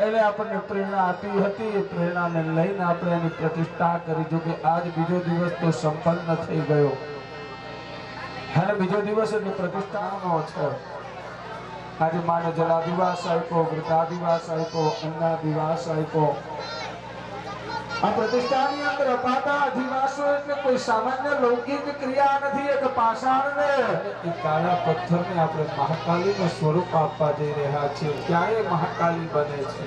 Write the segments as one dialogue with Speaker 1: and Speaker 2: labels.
Speaker 1: એટલે આપણને પ્રેરણા આપી હતી, એ પ્રેરણાને લઈને આપણે એની પ્રતિષ્ઠા કરી. જો કે આજ બીજો દિવસ તો સંપન્ન થઈ ગયો અને બીજો દિવસ એની પ્રતિષ્ઠાનો છે. આજે માને જલાદિવાસ આપ્યો, વૃદ્ધાદિવાસ આપ્યો, અન્નાદિવાસ આપ્યો. આ પ્રતિષ્ઠાની અંદર અપાતા અધિવાસો એટલે કોઈ સામાન્ય લૌકિક ક્રિયા નથી. એક પાષાણને એ કાળા પથ્થરને આપણે મહાકાલીનું સ્વરૂપ આપવા જઈ રહ્યા છીએ. ક્યારે મહાકાલી બને છે?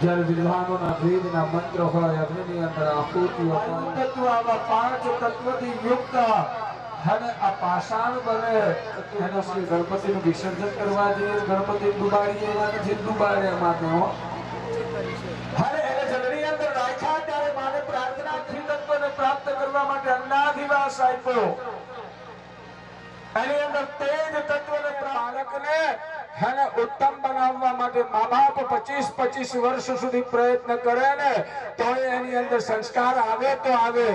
Speaker 1: જ્યારે વિદ્વાનોના વેદના મંત્ર હોય, અગ્નિની અંદર આહુતિ હોય, તત્વ આવા 5 તત્વથી યુક્ત અને આ પાષાણ બને. એનો શ્રી ગણપતિનું વિસર્જન કરવા જઈએ, ગણપતિ ડુબાડીએ એવા નથી, ડુબાડ્યા માટે હો. પ્રાપ્ત કરવા માટે અન્નાદિવાસ આપ્યો. એની અંદર તેજ તત્વને બાળકને એને ઉત્તમ બનાવવા માટે મા બાપ 25 વર્ષ સુધી પ્રયત્ન કરે ને તો એની અંદર સંસ્કાર આવે તો આવે.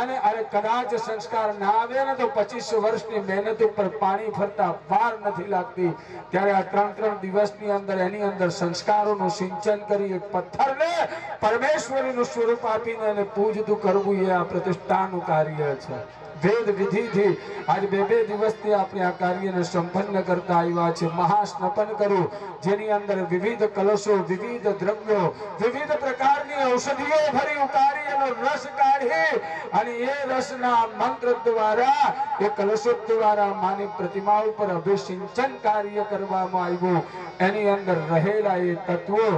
Speaker 1: અને અરે કદાચ સંસ્કાર ના આવે ને તો 25 વર્ષની મહેનત ઉપર પાણી ફરતા વાર નથી લાગતી. ત્યારે આ 3 દિવસની અંદર એની અંદર સંસ્કારોનું સિંચન કરી એક પથ્થરને પરમેશ્વરીનું સ્વરૂપ આપીને એને પૂજતું કરવું એ આ પ્રતિષ્ઠાનું કાર્ય છે. વેદ વિધિથી આજ 2 દિવસથી આપણે આ કાર્યને સંપન્ન કરતા આવ્યા છે. મહાસ્નપન કરું, જેની અંદર વિવિધ કલશો, વિવિધ દ્રવ્યો, વિવિધ પ્રકારની ઔષધિઓ ભરી ઉકાળી એનો રસ કાઢી અને એ રસના મંત્ર દ્વારા એ કલશો દ્વારા માની પ્રતિમા ઉપર અભિષિંચન કાર્ય કરવામાં આવ્યું. એની અંદર રહેલા એ તત્વો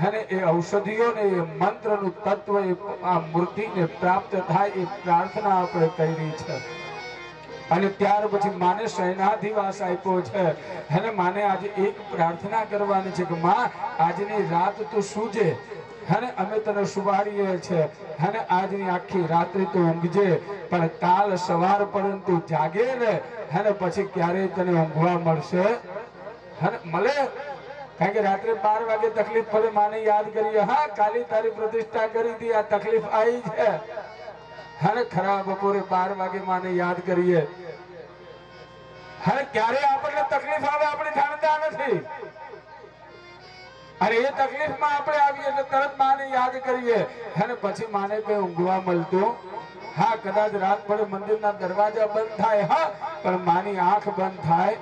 Speaker 1: અને એ ઔષધિઓને એ મંત્રનું તત્વ એ આ મૂર્તિને પ્રાપ્ત થાય એ પ્રાર્થના આપણે કરી છે. અને ત્યાર પછી માને શયનાધિવાસ આપ્યો છે. અને માને આજે એક પ્રાર્થના કરવાની છે કે માં આજની રાત તું સૂજે અને અમે તને સુવાડીએ છે. અને આજની આખી રાત્રિ તું ઊંઘજે, પણ કાલ સવાર પરંતુ જાગે ને અને પછી ક્યારેય તને ઊંઘવા મળશે અને મળે. કારણ કે રાત્રે 12 વાગે તકલીફ પડે, માને યાદ કરીએ, હા કાલી તારી પ્રતિષ્ઠા કરી હતી, આ તકલીફ આવી છે. અને ખરા બપોરે 12 વાગે માને યાદ કરીએ. હવે ક્યારે આપણને તકલીફ આવે આપણે જાણતા નથી. અરે એ તકલીફમાં આપણે આવીએ એટલે તરત માને યાદ કરીએ અને પછી માને કઈ ઊંઘવા મળતું. હા કદાચ રાત પડે મંદિરના દરવાજા બંધ થાય, હા પણ માની આંખ બંધ થાય.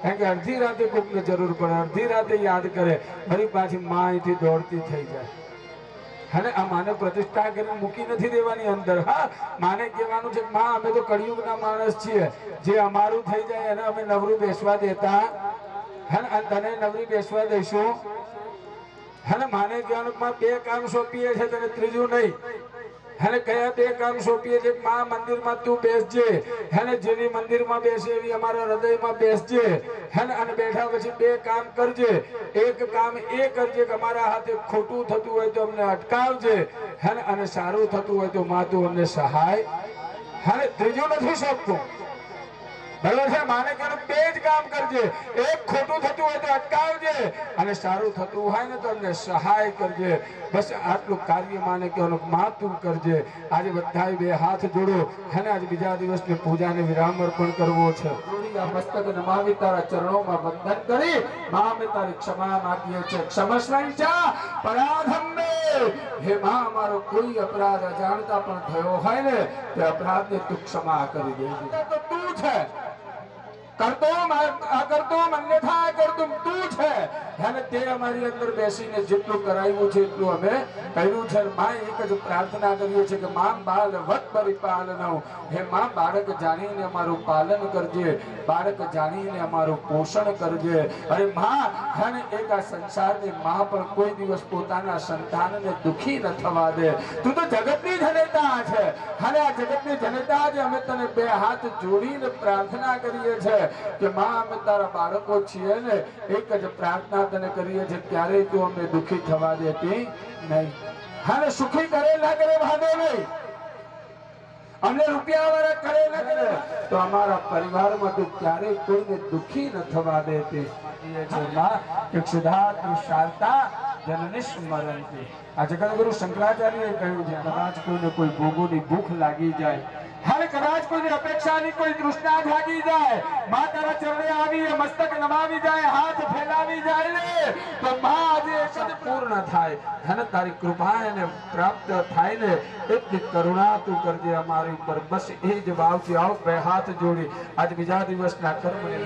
Speaker 1: કારણ કે અડધી રાતે કોઈકને જરૂર પડે, અડધી રાતે યાદ કરે, ફરી પાછી માં અહીંથી દોડતી થઈ જાય. અને આ માને પ્રતિષ્ઠા કરીને મૂકી નથી દેવાની અંદર. હા માને કહેવાનું છે માં અમે તો કળિયુગના માણસ છીએ, જે અમારું થઈ જાય એને અમે નવરું બેસવા દેતા અને તને નવરી બેસવા દઈશું. અને માને કહેવાનું માં 2 કામ સોંપીએ છે તને, ત્રીજું નહીં. અને કયા 2 કામ સોંપીએ છે? માં મંદિરમાં તું બેસજે, અને જેની મંદિરમાં બેસે એવી અમારા હૃદયમાં બેસજે. અને બેઠા પછી 2 કામ કરજે. એક કામ એ કરજે કે અમારા હાથે ખોટું થતું હોય તો અમને અટકાવજે, અને સારું થતું હોય તો માં તું અમને સહાય. અને ત્રીજું નથી સોંપતું, બરોબર છે? માને કહેવાનું 2 જ કામ કરજે. એક ખોટું થતું હોય તો અટકાવજે, અને સારું થતું હોય ને તો અમને સહાય કરજે. બસ આટલું કાર્ય માને કહેવાનું માં તું કરજે. આજે બધાએ 2 હાથ જોડો અને આજે બીજા દિવસની પૂજાને વિરામ અર્પણ કરવો છે. મસ્તક નમાવી તારા ચરણોમાં વંદન કરી માં અમે તારી ક્ષમા માંગીએ છીએ. ક્ષમસ્વંચ પરાધમ્મે, હે માં અમારો કોઈ અપરાધ અજાણતા પણ થયો હોય ને તે અપરાધને તું ક્ષમા કરી દેજે. તો તું છે કરતું અન્યથા કરતું તું છે. અને તે અમારી અંદર બેસીને જેટલું કરાવ્યું છે એટલું અમે કર્યું છે. માં એક જ પ્રાર્થના કરીએ છીએ કે માં બાલ વત પરિપાલન, હે માં બાળક જાણીને અમારું પાલન કરજે, બાળક જાણીને અમારું પોષણ કરજે. અરે માં અને એક આ સંસારની માં પણ કોઈ દિવસ પોતાના સંતાનને દુખી ન થવા દે. તું તો જગતની જનતા છે અને આ જગતની જનતા જ અમે તને 2 હાથ જોડીને પ્રાર્થના કરીએ છીએ કે માં અમે તારા બાળકો છીએ ને એક જ પ્રાર્થના તને કરીએ છીએ, ક્યારેય તું અમને દુખી થવા દેતી નહીં. અને સુખી કરે ના કરે વાંધો નહીં, અમને રૂપિયા વાળા કરે ના કરે, તો અમારા પરિવારમાં તું ક્યારેય કોઈને દુખી ન થવા દેતી. એક સિદ્ધાર્થ શારદા જનની સ્મરણથી. આ જગતગુરુ શંકરાચાર્યએ કહ્યું છે કદાચ કોઈને કોઈ ભોગોની ભૂખ લાગી જાય, હાલે કદાચ કોઈની અપેક્ષાની કોઈ તૃષ્ણા જાગી જાય, માં તારા ચરણે આવી મસ્તક નમાવી જાય, હાથ ફેલાવી જાય ને તો માં આજે એક જ પૂર્ણ થાય અને તારી કૃપા એને પ્રાપ્ત થાય ને એટલી કરુણા તું કરજે અમારી ઉપર બસ એ જ ભાવથી આવ બે હાથ જોડી આજ બીજા દિવસના કર્મને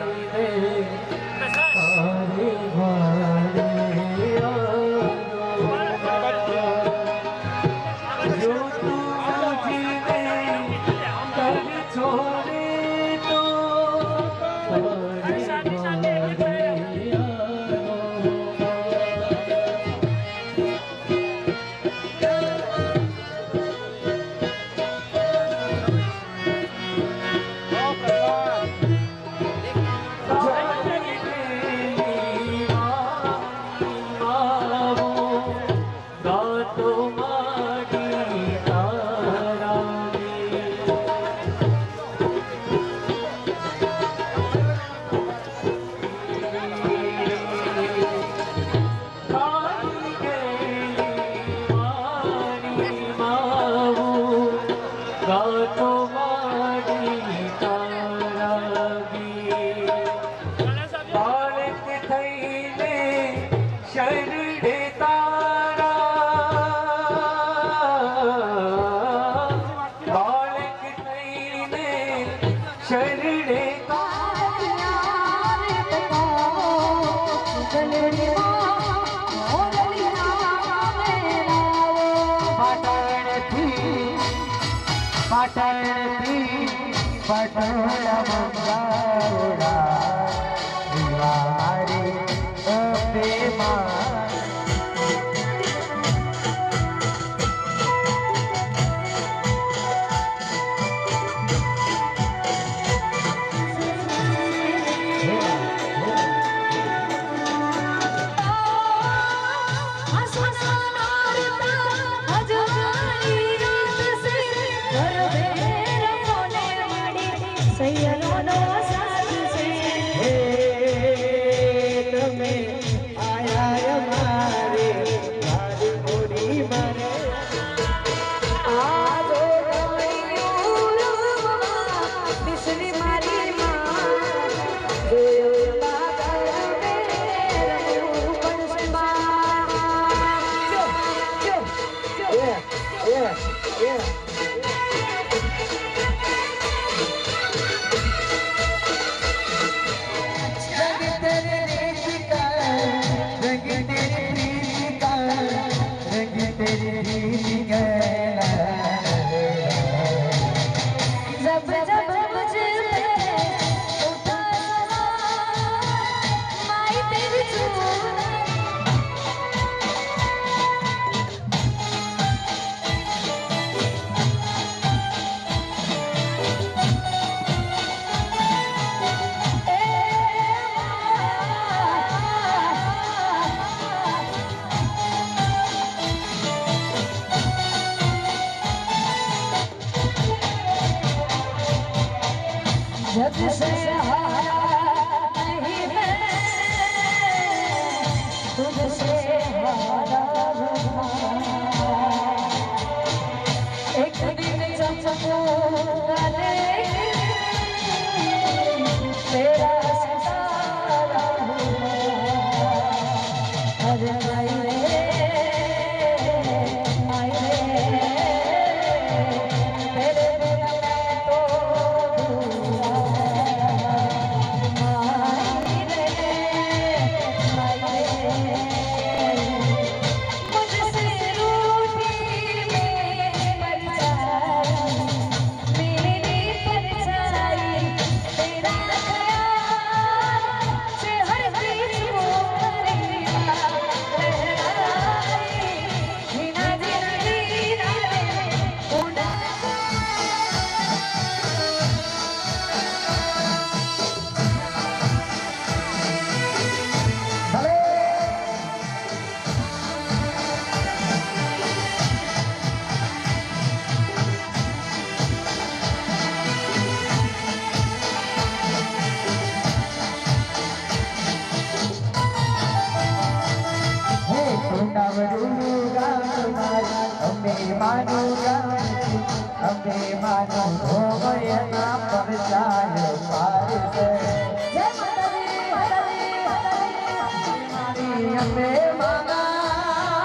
Speaker 2: Ambe Mama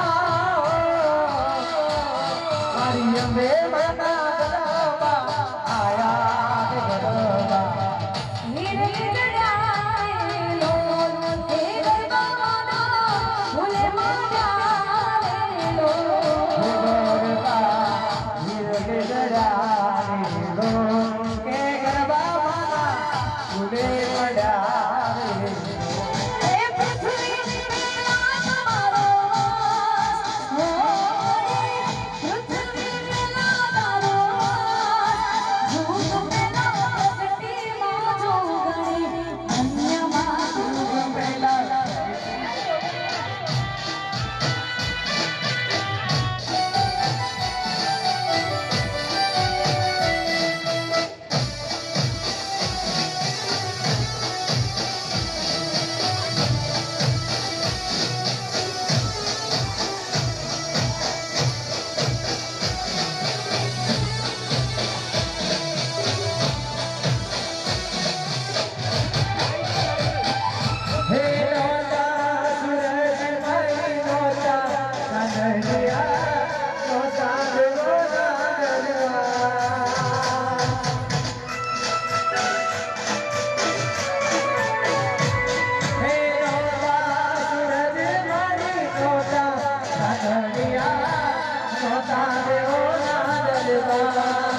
Speaker 2: ભગવાન